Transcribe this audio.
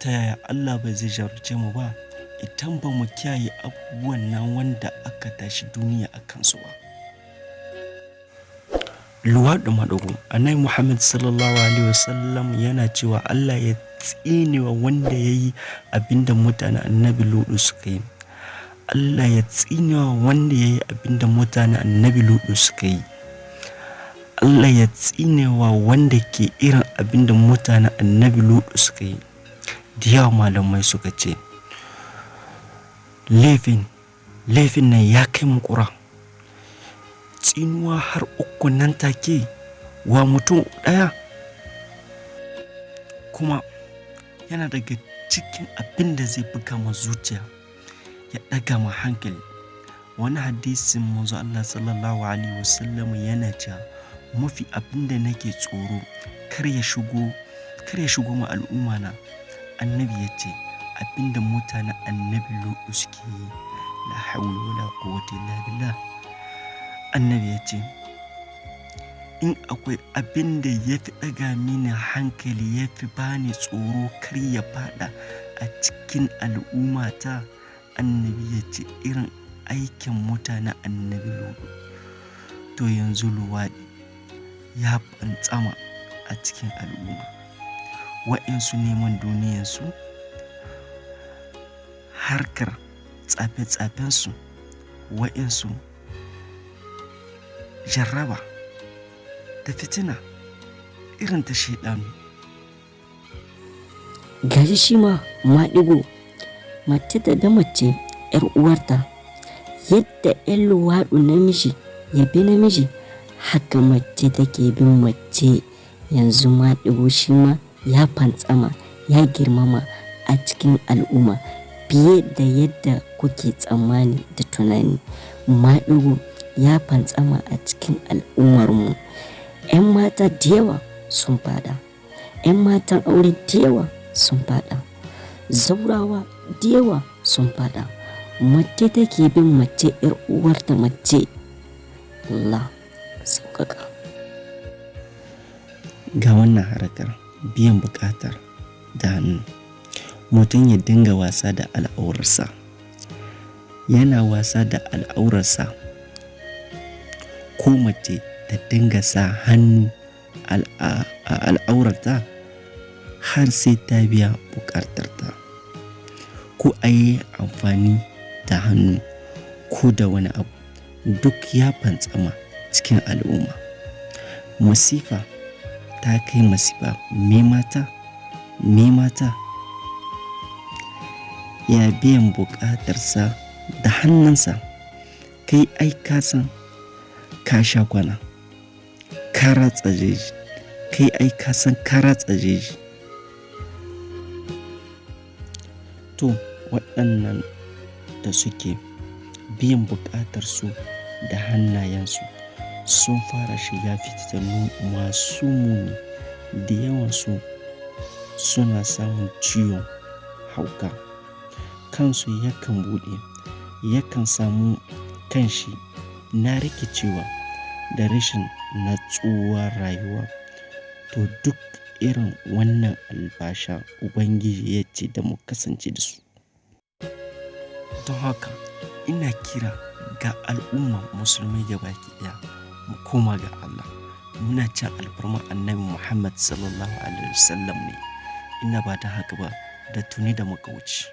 ta yaya Allah ba zai jarabce mu ba idan ba mu kiyaye abubuwan nan wanda aka tashi duniya a kansu ba. Luwaɗi maɗigo, Annabi Muhammad sallallahu alaihi wasallam yana cewa Allah ya tsinewa wanda ya yi abinda mutanen Annabi Lutu suka yi. Allah ya tsinewa wanda ya yi abinda mutanen Annabi Lutu suka yi. Allah ya tsinewa wanda ke irin abinda mutanen Annabi Lutu suka yi. Da yawa malamai suka ce laifin nan ya kai makura. Tsinuwa har uku nan take wa mutum ɗaya, kuma yana daga cikin abin da zai buga ma zuciya ya ɗaga ma hankali. Wani hadisin manzo Allah sallallahu alaihi wasallam yana cewa mafi abin da nake tsoro kar ya shigo ma al'umma na. Annabi ya ce abin da mutanen Annabi Lutu suke yi, la hawla wala quwwata illa billah. Annabi ya ce in akwai abin da ya fi ɗaga mini hankali, ya fi bani tsoro kar ya faɗa a cikin al'ummata, annabi ya ce irin aikin mutanen Annabi Lutu. To yanzu luwaɗi ya fantsama a cikin al'umma. Wa'insu neman duniyansu, harkar tsafe-tsafensu, wa'insu jarraba da fitina irin ta shaidanu. Gashi shi ma maɗigo, mace da mace 'yar uwarta, yadda 'yan luwaɗu namiji ya bi namiji, haka mace take bin mace. Yanzu maɗigo shi ma ya fantsama, ya girmama a cikin al'umma fiye da yadda kuke tsammani da tunani. Maɗigo ya fantsama a cikin al'ummarmu. 'Yan mata da yawa sun fada, 'yan matan aure da yawa sun fada, zaurawa da yawa sun fada. Mace take bin mace 'yar uwarta mace. Allah sauƙaƙa. Ga wannan harkar biyan buƙatar da hannu, mutum ya dinga wasa da al'aurarsa, yana wasa da al'aurarsa, ko mace ta dinga sa hannu a al'aurarta har sai ta biya buƙatarta, ko a yi amfani da hannu ko da wani abu, duk ya fantsama cikin al'umma. Masifa ta kai masifa. Me mata ya biyan buƙatarsa da hannunsa, kai ai ka san ka sha kwana, ka ratsa jeji, kai ai ka san ka ratsa jeji. To waɗannan da suke biyan buƙatarsu da hannayensu sun fara shiga fitinu masu muni. Da yawansu suna samun ciwon hauka, kansu yakan buɗe, yakan samu kanshi na rikicewa da rashin natsuwar rayuwa. To duk irin wannan albasha Ubangiji ya ce da mu kasance da su. Don haka ina kira ga al'umma musulmai gabaki ɗaya mu koma ga Allah. Muna cin alfarmar Annabi Muhammad sallallahu alaihi wasallam ne. Ina ba ta haka ba da tuni da muka wuce.